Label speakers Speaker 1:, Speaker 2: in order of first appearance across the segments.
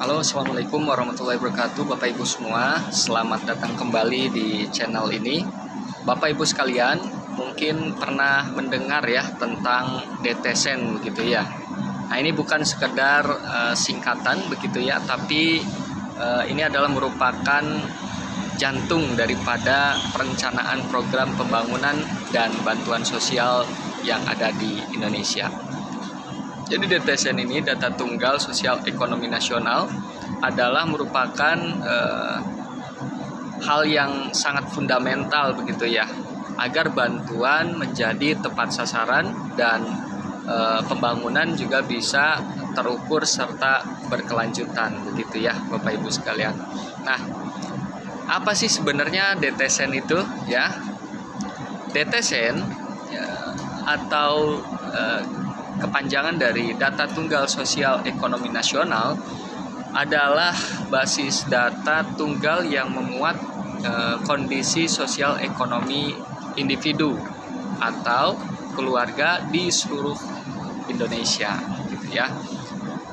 Speaker 1: Halo, assalamualaikum warahmatullahi wabarakatuh, Bapak Ibu semua. Selamat datang kembali di channel ini. Bapak Ibu sekalian, mungkin pernah mendengar ya tentang DTSEN begitu ya. Nah, ini bukan sekedar singkatan begitu ya, tapi ini adalah merupakan jantung daripada perencanaan program pembangunan dan bantuan sosial yang ada di Indonesia. Jadi DTSEN ini, Data Tunggal Sosial Ekonomi Nasional, adalah merupakan hal yang sangat fundamental begitu ya, agar bantuan menjadi tepat sasaran dan pembangunan juga bisa terukur serta berkelanjutan begitu ya, Bapak Ibu sekalian. Nah, apa sih sebenarnya DTSEN itu ya? DTSEN ya, atau kepanjangan dari Data Tunggal Sosial Ekonomi Nasional adalah basis data tunggal yang memuat kondisi sosial ekonomi individu atau keluarga di seluruh Indonesia gitu ya.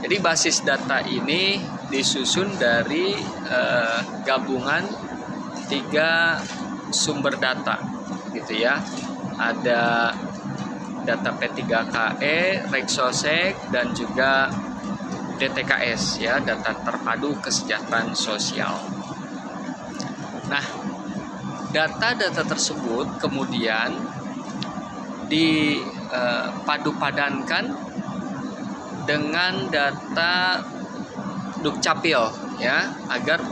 Speaker 1: Jadi basis data ini disusun dari gabungan 3 sumber data gitu ya. Ada data P3KE, Reksosek, dan juga DTKS ya, data terpadu kesejahteraan sosial. Nah, data-data tersebut kemudian dipadu-padankan dengan data Dukcapil ya, agar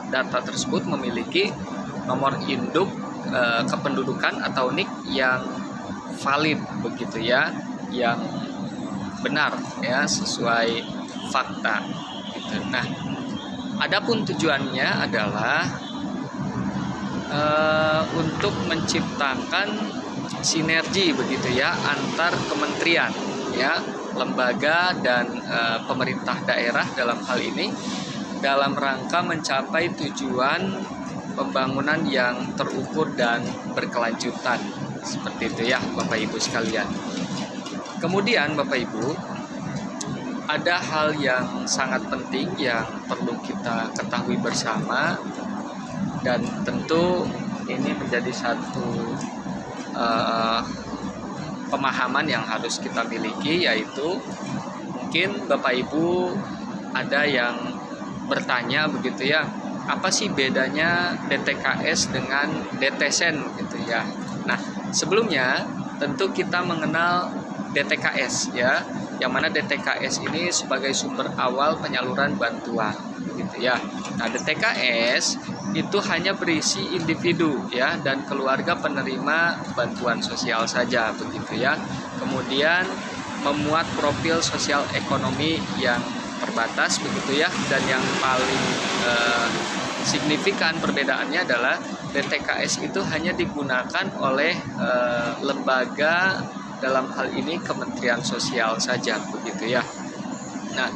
Speaker 1: data tersebut memiliki nomor induk kependudukan atau NIK yang valid begitu ya, yang benar ya, sesuai fakta gitu. Nah, adapun tujuannya adalah untuk menciptakan sinergi begitu ya antar kementerian ya, lembaga dan pemerintah daerah dalam hal ini, dalam rangka mencapai tujuan pembangunan yang terukur dan berkelanjutan. Seperti itu ya, Bapak Ibu sekalian. Kemudian Bapak Ibu, ada hal yang sangat penting yang perlu kita ketahui bersama, dan tentu ini menjadi satu pemahaman yang harus kita miliki, yaitu mungkin Bapak Ibu ada yang bertanya begitu ya, apa sih bedanya DTKS dengan DTSEN gitu ya. Nah, sebelumnya tentu kita mengenal DTKS ya, yang mana DTKS ini sebagai sumber awal penyaluran bantuan gitu ya. Nah, DTKS itu hanya berisi individu ya dan keluarga penerima bantuan sosial saja begitu ya. Kemudian memuat profil sosial ekonomi yang terbatas begitu ya, dan yang paling signifikan perbedaannya adalah DTKS itu hanya digunakan oleh lembaga, dalam hal ini Kementerian Sosial saja begitu ya. Nah,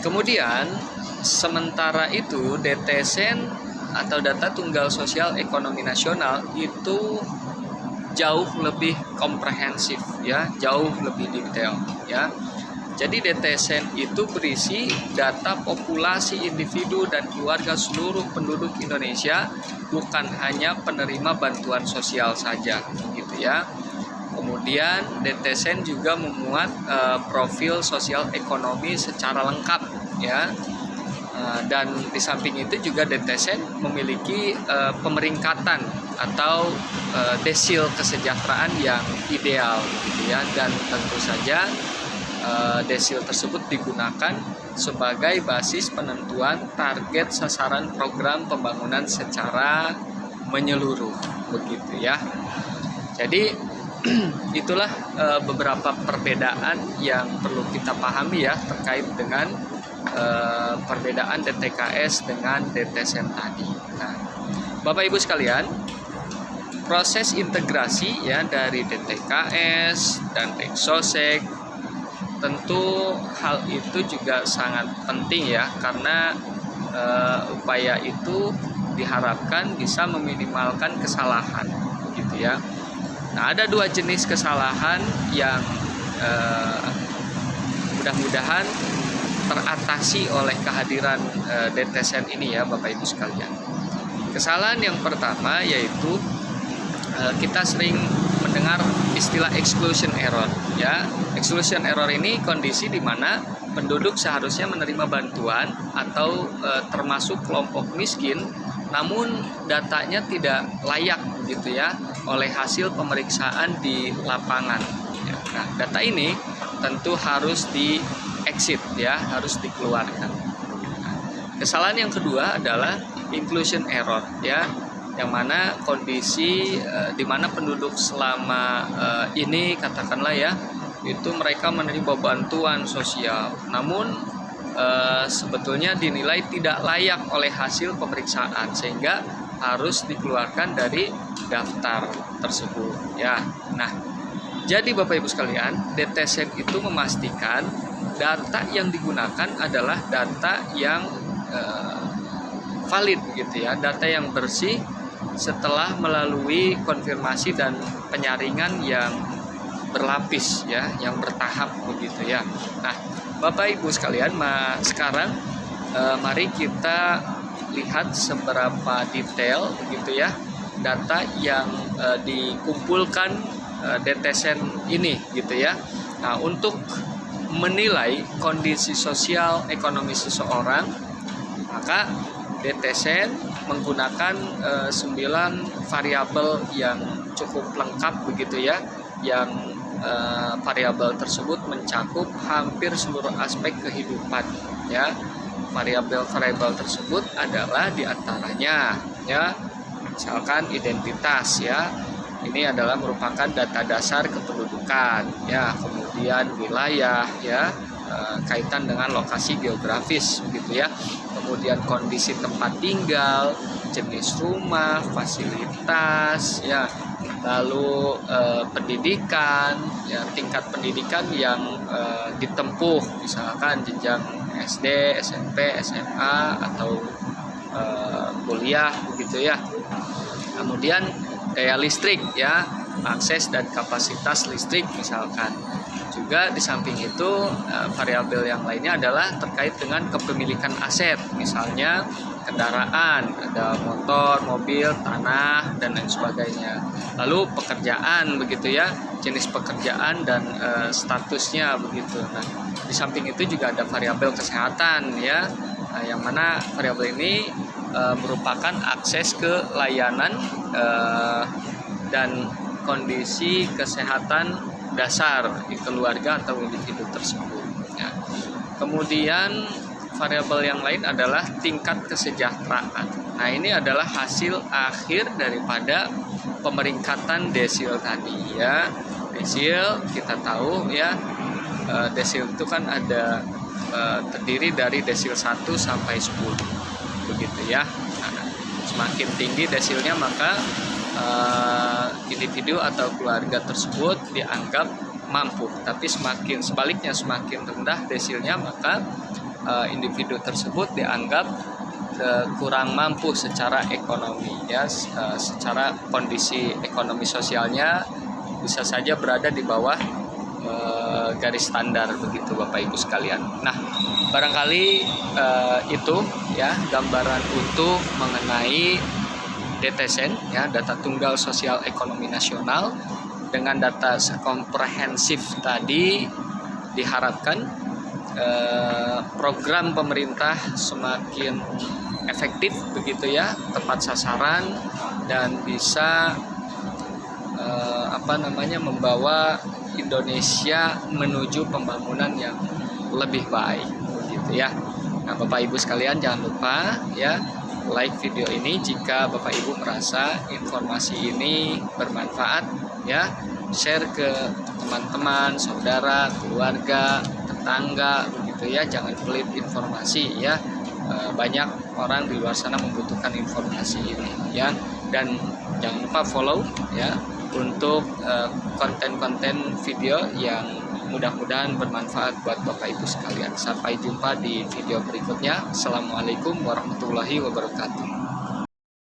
Speaker 1: kemudian sementara itu DTSEN atau Data Tunggal Sosial Ekonomi Nasional itu jauh lebih komprehensif ya, jauh lebih detail ya. Jadi DTSEN itu berisi data populasi individu dan keluarga seluruh penduduk Indonesia, bukan hanya penerima bantuan sosial saja gitu ya. Kemudian DTSEN juga memuat profil sosial ekonomi secara lengkap ya. Dan di samping itu juga DTSEN memiliki pemeringkatan atau desil kesejahteraan yang ideal gitu ya, dan tentu saja desil tersebut digunakan sebagai basis penentuan target sasaran program pembangunan secara menyeluruh begitu ya. Jadi itulah beberapa perbedaan yang perlu kita pahami ya, terkait dengan perbedaan DTKS dengan DTSEN tadi. Nah, Bapak Ibu sekalian, proses integrasi ya dari DTKS dan Reksosek, tentu hal itu juga sangat penting ya, karena upaya itu diharapkan bisa meminimalkan kesalahan gitu ya. Nah, ada 2 jenis kesalahan yang mudah-mudahan teratasi oleh kehadiran DTSN ini ya Bapak Ibu sekalian. Kesalahan yang pertama yaitu kita sering mendengar istilah exclusion error ya. Exclusion error ini kondisi di mana penduduk seharusnya menerima bantuan atau termasuk kelompok miskin, namun datanya tidak layak gitu ya oleh hasil pemeriksaan di lapangan. Ya. Nah, data ini tentu harus di exit ya, harus dikeluarkan. Nah, kesalahan yang kedua adalah inclusion error ya, yang mana kondisi di mana penduduk selama ini katakanlah ya itu mereka menerima bantuan sosial, namun sebetulnya dinilai tidak layak oleh hasil pemeriksaan sehingga harus dikeluarkan dari daftar tersebut ya. Nah, jadi Bapak Ibu sekalian, DTSN itu memastikan data yang digunakan adalah data yang valid gitu ya, data yang bersih setelah melalui konfirmasi dan penyaringan yang berlapis ya, yang bertahap begitu ya. Nah, Bapak Ibu sekalian, sekarang mari kita lihat seberapa detail begitu ya data yang dikumpulkan DTSN ini gitu ya. Nah, untuk menilai kondisi sosial ekonomi seseorang, maka DTSN menggunakan 9 variabel yang cukup lengkap begitu ya, yang variabel tersebut mencakup hampir seluruh aspek kehidupan ya. Variabel-variabel tersebut adalah diantaranya ya, misalkan identitas ya, ini adalah merupakan data dasar kependudukan ya, kemudian wilayah ya, kaitan dengan lokasi geografis begitu ya, kemudian kondisi tempat tinggal, jenis rumah, fasilitas ya, lalu pendidikan ya, tingkat pendidikan yang ditempuh, misalkan jenjang SD, SMP, SMA atau kuliah begitu ya. Kemudian daya listrik ya, akses dan kapasitas listrik misalkan. Juga di samping itu variabel yang lainnya adalah terkait dengan kepemilikan aset, misalnya kendaraan, ada motor, mobil, tanah dan lain sebagainya. Lalu pekerjaan begitu ya, jenis pekerjaan dan statusnya begitu. Nah, di samping itu juga ada variabel kesehatan ya, yang mana variabel ini merupakan akses ke layanan dan kondisi kesehatan dasar di keluarga atau individu tersebut ya. Kemudian variabel yang lain adalah tingkat kesejahteraan. Nah, ini adalah hasil akhir daripada pemeringkatan desil tadi ya. Desil kita tahu ya, desil itu kan ada terdiri dari desil 1 sampai 10 begitu ya. Nah, semakin tinggi desilnya maka individu atau keluarga tersebut dianggap mampu, tapi sebaliknya semakin rendah desilnya maka individu tersebut dianggap kurang mampu secara ekonomi ya, secara kondisi ekonomi sosialnya bisa saja berada di bawah garis standar begitu Bapak Ibu sekalian. Nah, barangkali itu ya gambaran utuh mengenai DTSN ya, data tunggal sosial ekonomi nasional. Dengan data komprehensif tadi diharapkan program pemerintah semakin efektif begitu ya, tepat sasaran dan bisa membawa Indonesia menuju pembangunan yang lebih baik begitu ya. Nah, Bapak Ibu sekalian, jangan lupa ya like video ini jika Bapak Ibu merasa informasi ini bermanfaat ya, share ke teman-teman, saudara, keluarga, tetangga begitu ya, jangan pelit informasi ya. Banyak orang di luar sana membutuhkan informasi ini ya, dan jangan lupa follow ya untuk konten-konten video yang mudah-mudahan bermanfaat buat Bapak Ibu sekalian. Sampai jumpa di video berikutnya. Assalamualaikum warahmatullahi wabarakatuh.